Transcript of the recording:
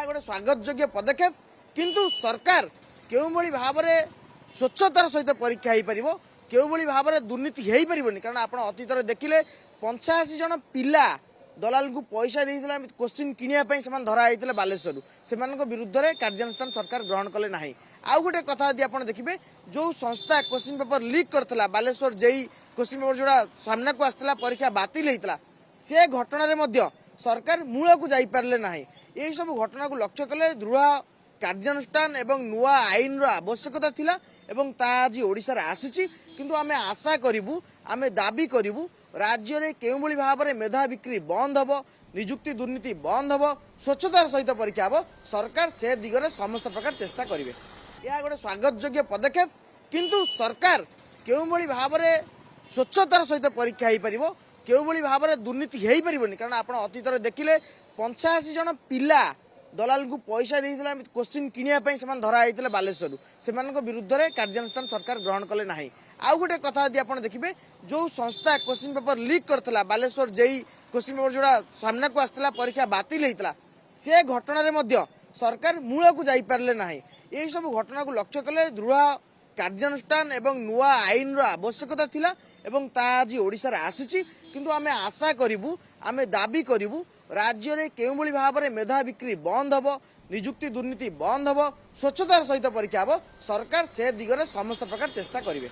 गोटे स्वागत योग्य पदक्षेप किंतु सरकार क्यों भाव में स्वच्छतार सहित परीक्षा हो पार क्यों भाव में दुर्नीति हो पारनि कारण आप अतीत देखिले 85 जन पिला दलाल को पैसा देता क्वेश्चन किणापी से धराई बालेश्वर से विरुद्ध में कार्यानुष्ठान सरकार ग्रहण कले ना। आउ गोटे कथा यदि आप देखिए जो संस्था क्वेश्चन पेपर लीक करता बालेश्वर जेई क्वेश्चन पेपर जोड़ा सामना को आसला परीक्षा बातिल होता से घटन सरकार मूल को जापारे ना। यही सब घटना को लक्ष्य कले दृढ़ कार्यानुष्ठान एवं नुआ आईन आवश्यकता थिला एवं ता आज ओडिशा रे आसीची किंतु आमे आशा करिवु आमे दाबी करिवु राज्य रे केउ भली भाव रे मेधा बिक्री बंद हबो नियुक्ति दुर्नीति बंद हबो स्वच्छतार सहित परीक्षा हबो सरकार से दिगरे समस्त प्रकार चेष्टा करिवे। या गोटे स्वागत योग्य पदक्षेप किंतु सरकार केउ भली भाव रे स्वच्छतार सहित परीक्षा हो पार क्यों भाव में दुर्नीति हो पारनि कारण आप अतीत देखिले 85 जन पिला दलाल को पैसा देता क्वेश्चन किणापी से धराई बालेश्वर से विरुद्ध में कार्यानुष्ठान सरकार ग्रहण कले ना। आउ गोटे कथा यदि आप देखिए जो संस्था क्वेश्चन पेपर लीक करता बालेश्वर जेई क्वेश्चन पेपर जोड़ा सामना को आसला परीक्षा बातिल होता से घटन सरकार मूल को जापारे ना। यही सब घटना को लक्ष्य कले दृढ़ कार्यानुष्ठान एवं नुआ आईन आवश्यकता थिला एवं ता आज ओडिशा रे आसीची किंतु आमे आशा करिवु आमे दाबी करिवु राज्य रे केउ भली भाव रे मेधा बिक्री बंद हबो नियुक्ति दुर्नीति बंद हबो स्वच्छतार सहित परीक्षा हबो सरकार से दिगरे समस्त प्रकार चेष्टा करिवे।